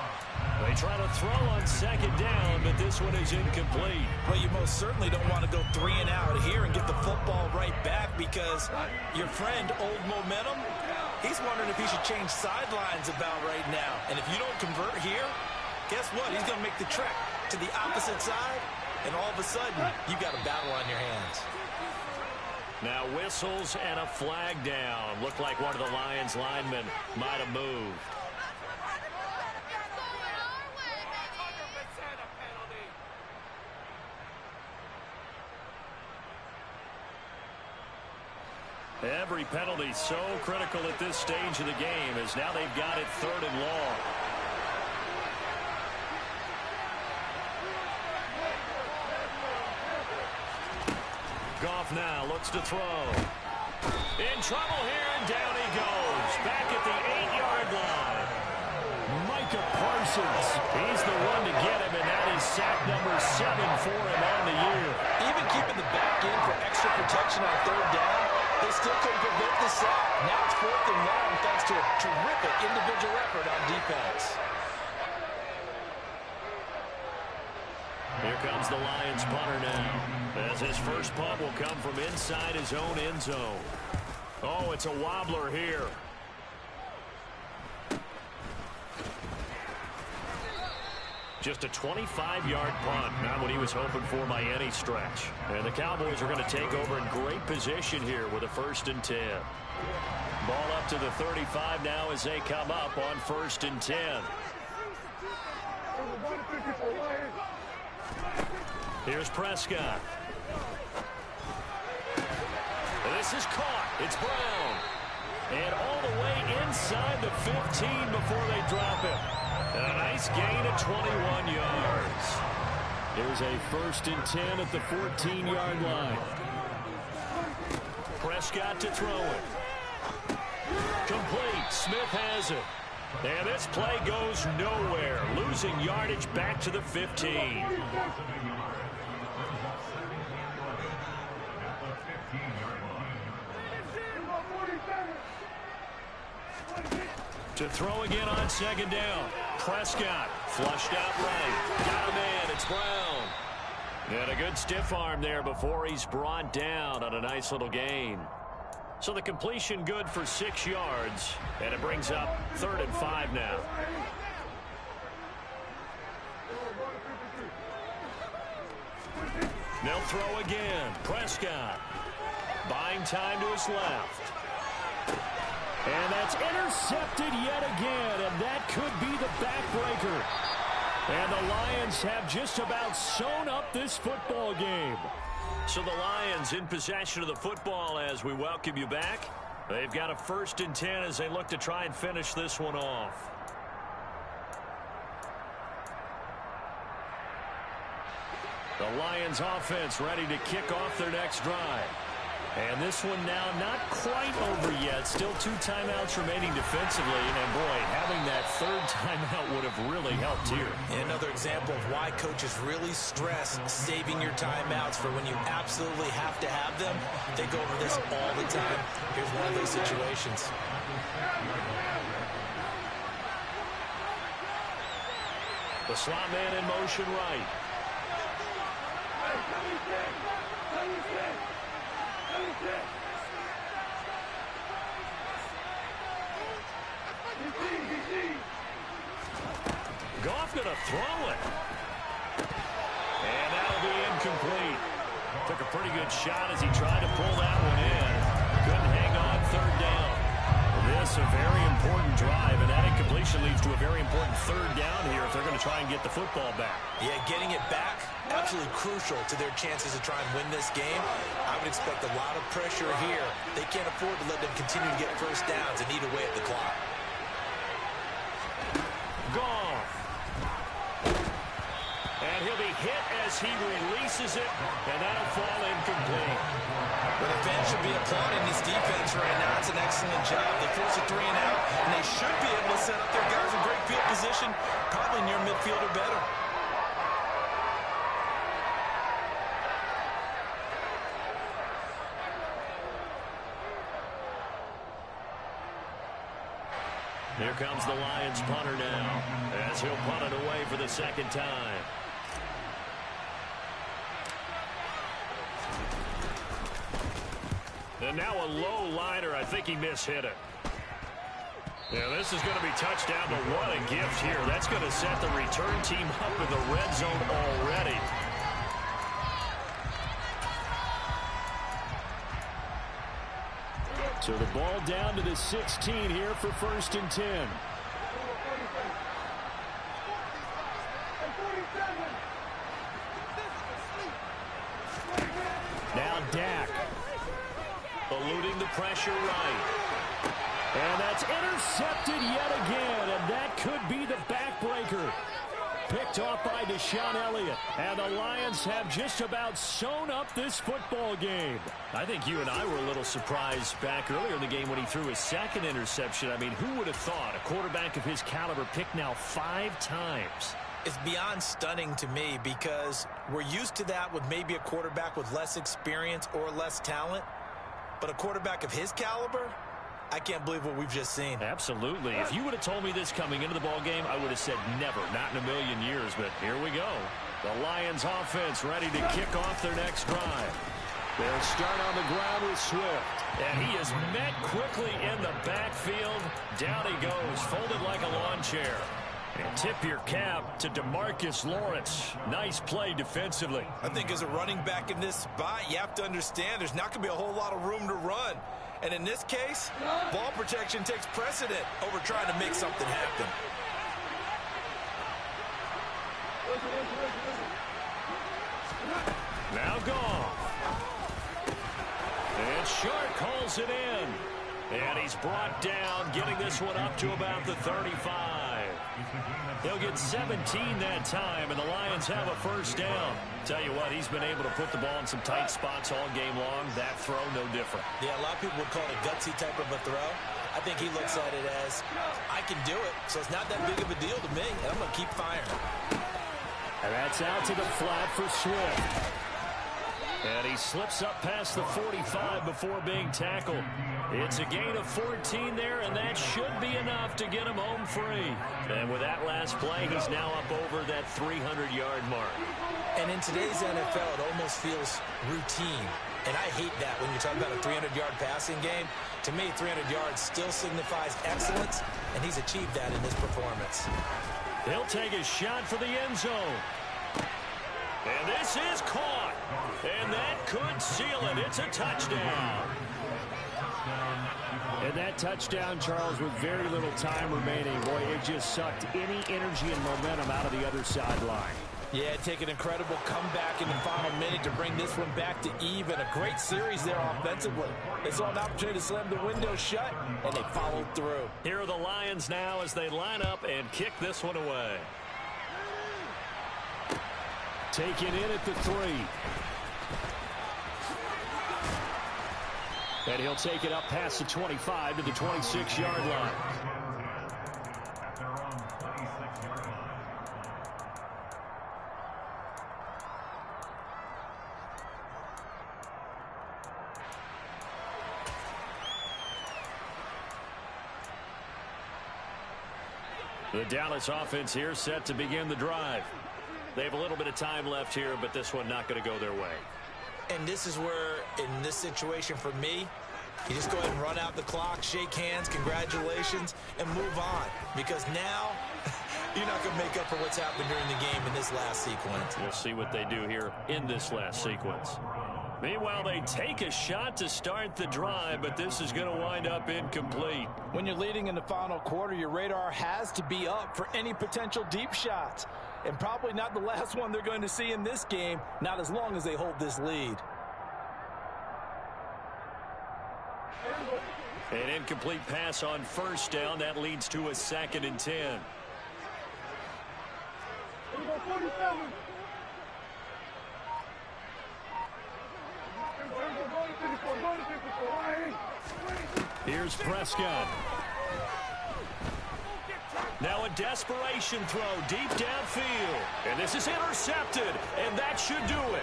They try to throw on second down, but this one is incomplete. Well, you most certainly don't want to go 3 and out here and get the football right back because your friend, Old Momentum, he's wondering if he should change sidelines about right now. And if you don't convert here, guess what? He's going to make the trek to the opposite side, and all of a sudden, you got a battle on your hands. Now whistles and a flag down. Looked like one of the Lions linemen might have moved. Every penalty so critical at this stage of the game as now they've got it 3rd and long. Goff now looks to throw. In trouble here, and down he goes. Back at the 8-yard line. Micah Parsons. He's the one to get him, and that is sack number 7 for him on the year. Even keeping the back in for extra protection on 3rd down, they still couldn't prevent the sack. Now it's 4th and long thanks to a terrific individual effort on defense. Here comes the Lions punter now, as his first punt will come from inside his own end zone. Oh, it's a wobbler here. Just a 25-yard punt, not what he was hoping for by any stretch. And the Cowboys are going to take over in great position here with a 1st and 10. Ball up to the 35 now as they come up on 1st and 10. Here's Prescott. This is caught. It's Brown. And all the way inside the 15 before they drop him. And a nice gain of 21 yards. Here's a 1st and 10 at the 14-yard line. Prescott to throw it. Complete. Smith has it. And this play goes nowhere. Losing yardage back to the 15. To throw again on 2nd down. Prescott flushed out right. Got him in. It's Brown. And a good stiff arm there before he's brought down on a nice little gain. So the completion good for 6 yards. And it brings up 3rd and 5 now. They'll throw again. Prescott buying time to his left. And that's intercepted yet again, and that could be the backbreaker. And the Lions have just about sewn up this football game. So the Lions in possession of the football as we welcome you back. They've got a 1st and 10 as they look to try and finish this one off. The Lions offense ready to kick off their next drive. And this one now not quite over yet. Still 2 timeouts remaining defensively. And, boy, having that third timeout would have really helped here. Another example of why coaches really stress saving your timeouts for when you absolutely have to have them. They go over this all the time. Here's one of those situations. The slot man in motion right. Goff going to throw it. And that'll be incomplete. Took a pretty good shot as he tried to pull that one in. Couldn't hang on third down. This a very important drive, and that incompletion leads to a very important third down here if they're going to try and get the football back. Yeah, getting it back, absolutely crucial to their chances to try and win this game. I would expect a lot of pressure here. They can't afford to let them continue to get first downs and eat away at the clock. Goff. And he'll be hit as he releases it, and that'll fall incomplete. But the fans should be applauding this defense right now. It's an excellent job. They force a 3 and out, and they should be able to set up their guys in great field position, probably near midfield or better. Here comes the Lions punter now, as he'll punt it away for the second time. And now a low liner. I think he mishit it. Yeah, this is going to be touchdown, but what a gift here. That's going to set the return team up in the red zone already. So the ball down to the 16 here for 1st and 10. Now Dak. Eluding the pressure right. And that's intercepted yet again, and that could be the backbreaker. Picked off by Deshaun Elliott, and the Lions have just about sewn up this football game. I think you and I were a little surprised back earlier in the game when he threw his second interception. I mean, who would have thought a quarterback of his caliber picked now 5 times? It's beyond stunning to me because we're used to that with maybe a quarterback with less experience or less talent. But a quarterback of his caliber, I can't believe what we've just seen. Absolutely. If you would have told me this coming into the ball game, I would have said never, not in a million years. But here we go. The Lions offense ready to kick off their next drive. They'll start on the ground with Swift. And he is met quickly in the backfield. Down he goes, folded like a lawn chair. And tip your cap to DeMarcus Lawrence. Nice play defensively. I think as a running back in this spot, you have to understand there's not going to be a whole lot of room to run. And in this case, ball protection takes precedent over trying to make something happen. Now Goff. And Shark calls it in. And he's brought down, getting this one up to about the 35. They'll get 17 that time, and the Lions have a first down. Tell you what, he's been able to put the ball in some tight spots all game long. That throw, no different. Yeah, a lot of people would call it a gutsy type of a throw. I think he looks at it as, I can do it, so it's not that big of a deal to me, and I'm going to keep firing. And that's out to the flat for Swift. And he slips up past the 45 before being tackled. It's a gain of 14 there, and that should be enough to get him home free. And with that last play, he's now up over that 300-yard mark. And in today's NFL, it almost feels routine. And I hate that when you talk about a 300-yard passing game. To me, 300 yards still signifies excellence, and he's achieved that in this performance. He'll take a shot for the end zone. And this is caught. And that could seal it. It's a touchdown. And that touchdown, Charles, with very little time remaining. Boy, it just sucked any energy and momentum out of the other sideline. Yeah, take an incredible comeback in the final minute to bring this one back to even. A great series there offensively. They saw an opportunity to slam the window shut, and they followed through. Here are the Lions now as they line up and kick this one away. Taken in at the 3. And he'll take it up past the 25 to the 26-yard line. The Dallas offense here set to begin the drive. They have a little bit of time left here, but this one not going to go their way. And this is where, in this situation for me, you just go ahead and run out the clock, shake hands, congratulations, and move on. Because now, you're not going to make up for what's happened during the game in this last sequence. We'll see what they do here in this last sequence. Meanwhile, they take a shot to start the drive, but this is going to wind up incomplete. When you're leading in the final quarter, your radar has to be up for any potential deep shots. And probably not the last one they're going to see in this game, not as long as they hold this lead. An incomplete pass on first down. That leads to a 2nd and 10. Here's Prescott. Now a desperation throw deep downfield. And this is intercepted. And that should do it.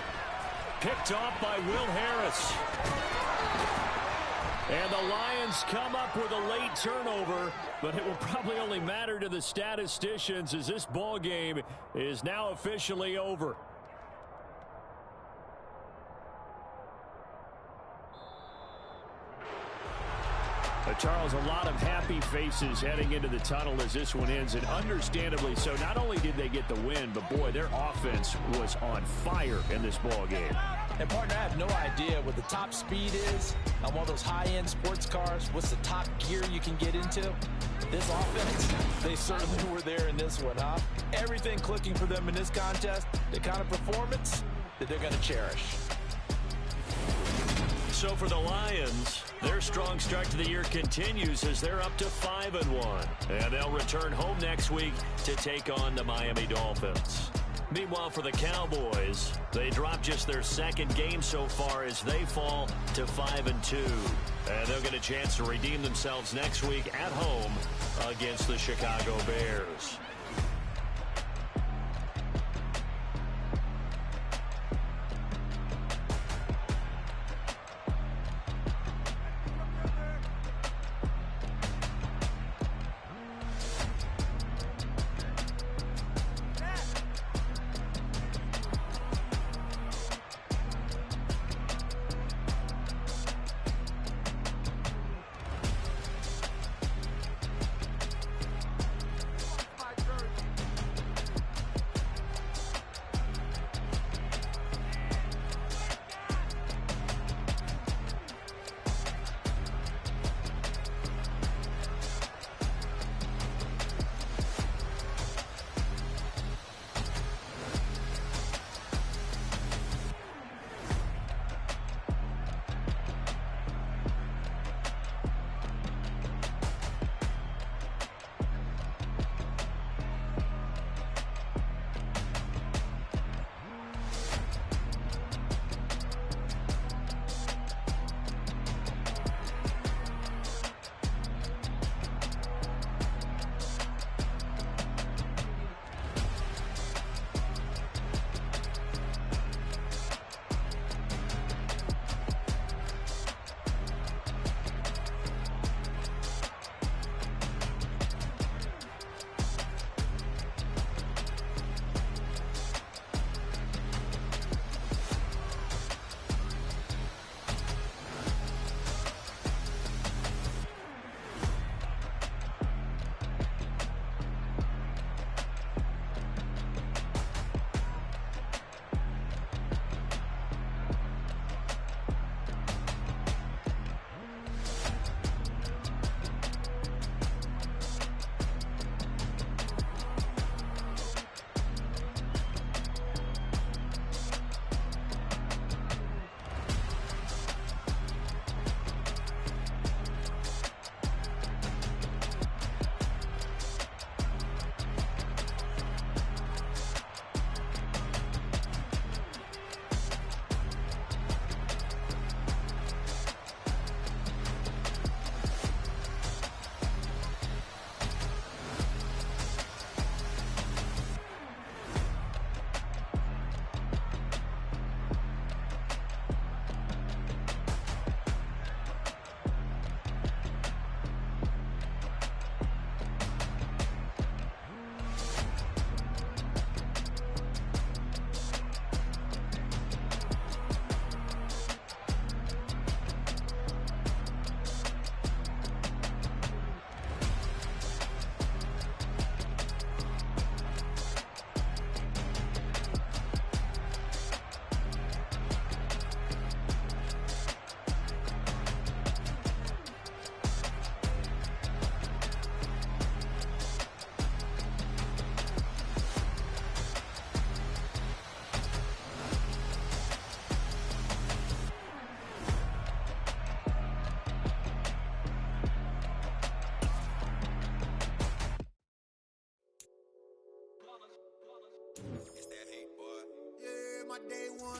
Picked off by Will Harris. And the Lions come up with a late turnover, but it will probably only matter to the statisticians as this ball game is now officially over. Charles, a lot of happy faces heading into the tunnel as this one ends, and understandably so. Not only did they get the win, but boy, their offense was on fire in this ball game. And partner, I have no idea what the top speed is on one of those high-end sports cars. What's the top gear you can get into? This offense, they certainly were there in this one, huh? Everything clicking for them in this contest, the kind of performance that they're going to cherish. So for the Lions, their strong start to the year continues as they're up to 5-1. And they'll return home next week to take on the Miami Dolphins. Meanwhile, for the Cowboys, they dropped just their 2nd game so far as they fall to 5-2. And they'll get a chance to redeem themselves next week at home against the Chicago Bears.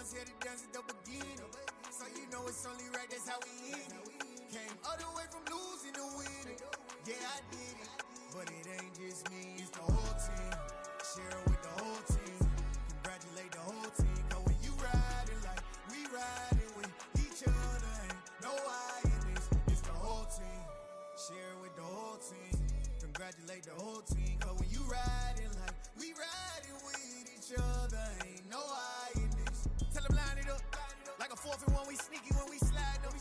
ones here to dance at the beginning. So you know it's only right, that's how we end it. Came all the way from losing to winning. Yeah, I did it. But it ain't just me, it's the whole team. Share it with the whole team. Congratulate the whole team. Cause when you riding like we riding with each other, ain't no I in this. It's the whole team. Share it with the whole team. Congratulate the whole team. Cause when you riding like we riding with each other, ain't no I in this. Tell them line it up. Like a 4th and 1, we sneaky when we slide up.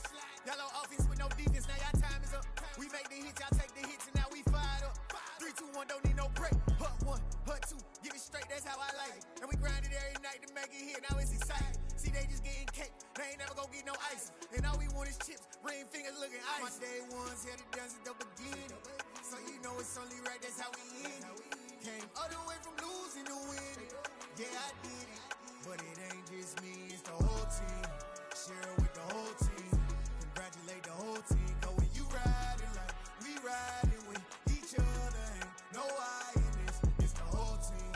Y'all on offense with no defense, now y'all time is up. We make the hits, y'all take the hits, and now we fired up. 3, 2, 1, don't need no break. Hut 1, hut 2, give it straight, that's how I like it. And we grind it every night to make it here, now it's exciting. See, they just getting cake, they ain't never gonna get no ice. And all we want is chips, ring fingers looking ice. My day ones here to dance at the beginning. So you know it's only right, that's how we end it. Came all the way from losing to winning. Yeah, I did it. But it ain't just me, it's the whole team. Share it with the whole team. Congratulate the whole team. Cause when you riding like we riding with each other, ain't no I in this. It's the whole team.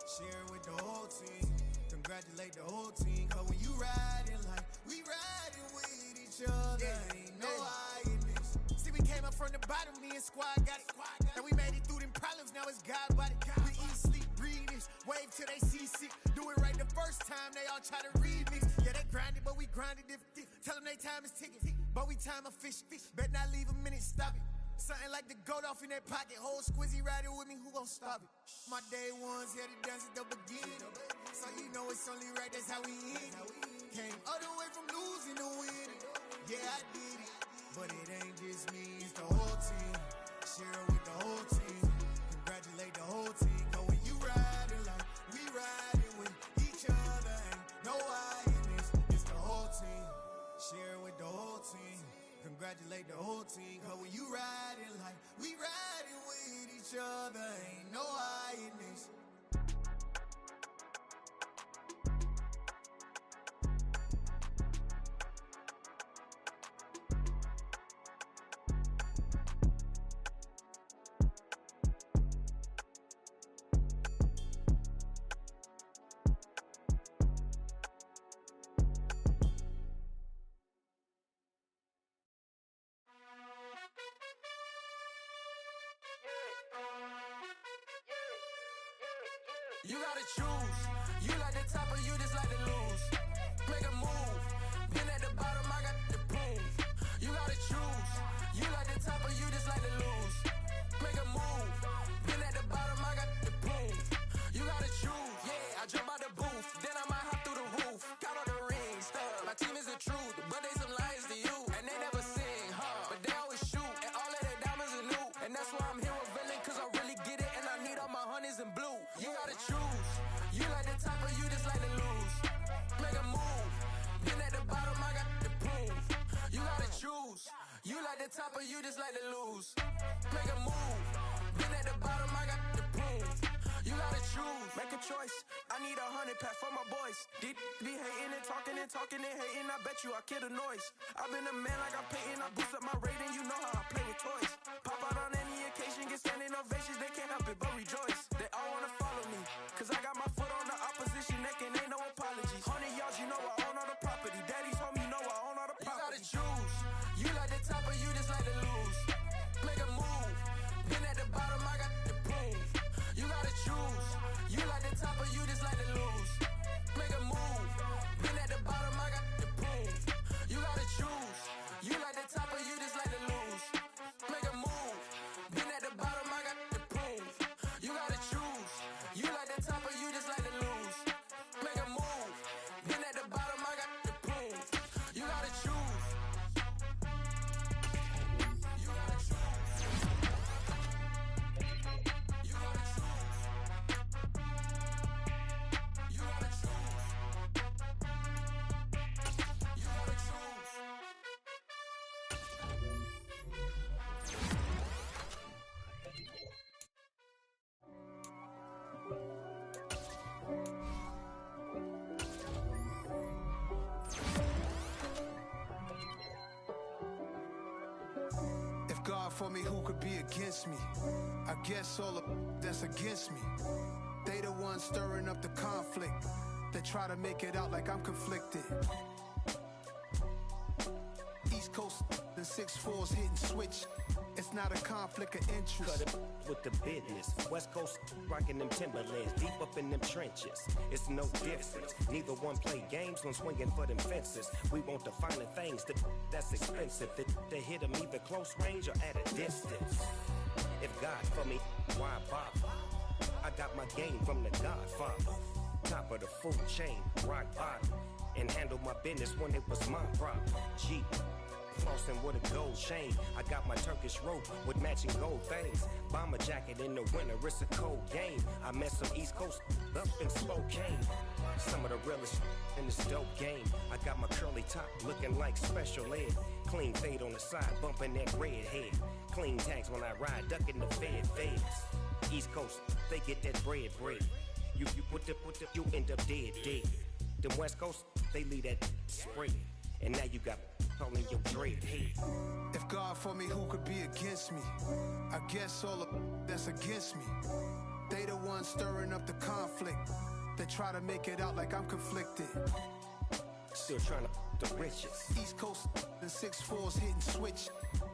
Share it with the whole team. Congratulate the whole team. Cause when you riding like we riding with each other, ain't no I in this. See, we came up from the bottom, me and squad got it. And we made it through them problems, now it's God body. We eat, sleep, breathe this, wave till they see sick. Do it right the first time, they all try to remix. Yeah, they grinded, but we grinded different. Tell them they time is ticking, but we time a fish. Bet not leave a minute, stop it. Something like the goat off in that pocket. Whole squizzy riding with me, who gon' stop it? My day ones here to dance at the beginning. So you know it's only right, that's how we end it. Came all the way from losing to winning. Yeah, I did it. But it ain't just me, it's the whole team. Share it with the whole team. Congratulate the whole team. Cause when you riding like we riding with each other, ain't no I in this. It's the whole team. Share it with the whole team. Congratulate the whole team. Cause when you riding like we riding with each other, ain't no I in this. You gotta choose. You like the top or you just like to lose. Make a move. Been at the bottom, I got the proof. You gotta choose. You like the top or you just like to lose. Make a move. Been at the bottom, I got the proof. You gotta choose. Yeah, I jump out the booth. Then I might hop through the roof. Got all the rings, stuff. My team is the truth, but they some liars to you. And they never sing, but they always shoot. And all of their diamonds are new. And that's why I'm here with villain, cause I really get it. And I need all my honeys in blue. You gotta choose. You like the top or you just like to lose. Make a move. Been at the bottom, I got the proof. You gotta choose. You like the top or you just like to lose. Make a move. Been at the bottom, I got the proof. You gotta choose. Make a choice. I need 100 pack for my boys. Be hating and talking and hating. I bet you I kill the noise. I've been a man like I'm Peyton. I boost up my rating. You know how I play with toys. Pop out on any occasion, get standing ovations. They can't help it but rejoice. They all wanna follow me, cause I got my foot on the opposition neck and ain't no apologies. 100 yards, you know I own all the property. Daddy's home, you know I own all the property. You gotta choose. You like the top or you just like to lose. Make a move. Been at the bottom, I got the proof. You gotta choose. You like the top or you just like to lose. Make a move. Been at the bottom, I got the proof. You gotta choose. You like the top or you just like to lose. Make a move. Been at the bottom, I got the proof. You gotta choose. You like the top or you just like to lose. Make a move. Been at the bottom, I got the proof. You gotta choose. You gotta choose. You gotta choose. You gotta choose. You gotta choose. If God for me, who could be against me? I guess all the that's against me. They the ones stirring up the conflict. They try to make it out like I'm conflicted. East Coast, the 6'4s hitting switch. It's not a conflict of interest. Cut it with the business. West Coast rocking them Timberlands, deep up in them trenches. It's no difference. Neither one play games, one swinging for them fences. We want the finer things that's expensive. They hit them either close range or at a distance. If God for me, why bother? I got my game from the Godfather. Top of the food chain, rock bottom. And handle my business when it was my problem. G. Flossing with a gold chain. I got my Turkish rope with matching gold things. Bomber jacket in the winter, it's a cold game. I met some East Coast up in Spokane. Some of the realest in this dope game. I got my curly top looking like special ed. Clean fade on the side, bumping that red head. Clean tags when I ride, ducking the feds. East Coast, they get that bread. You you end up dead. Them West Coast, they leave that spray. And now you got all in your dread head. If God for me, who could be against me? I guess all of that's against me. They the ones stirring up the conflict. They try to make it out like I'm conflicted. Still trying to the riches. East Coast, the 6'4s hitting switch.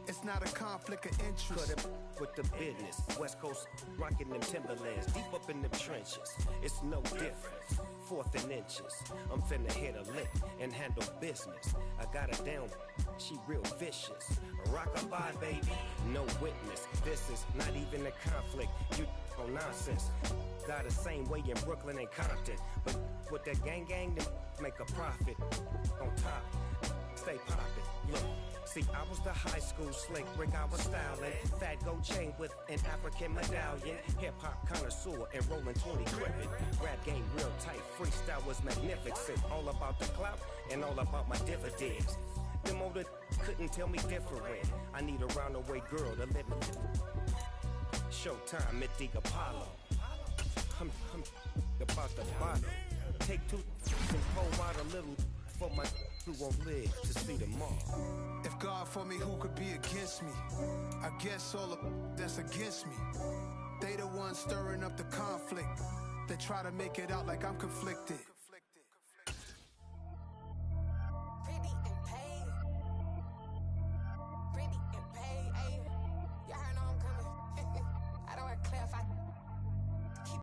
It's not a conflict of interest. Cut it with the business. West Coast rocking them Timberlands, deep up in them trenches. It's no difference. 4th and inches. I'm finna hit a lick and handle business. I got her down, she real vicious. Rock-a-bye, baby, no witness. This is not even a conflict. You on nonsense. Got the same way in Brooklyn and Compton. But with that gang, then make a profit. On top, stay poppin'. Look. See, I was the high school slick Rick, I was styling. Fat gold chain with an African medallion. Hip-hop connoisseur and rolling 20 gripping. Rap game real tight, freestyle was magnificent. All about the clout and all about my dividends. Them older couldn't tell me different. I need a round-the-way girl to live in. Showtime at the Apollo. I'm about the bottom. Take 2 and pour out a little for my who won't live to see tomorrow. If God for me, who could be against me? I guess all of that's against me. They the ones stirring up the conflict. They try to make it out like I'm conflicted.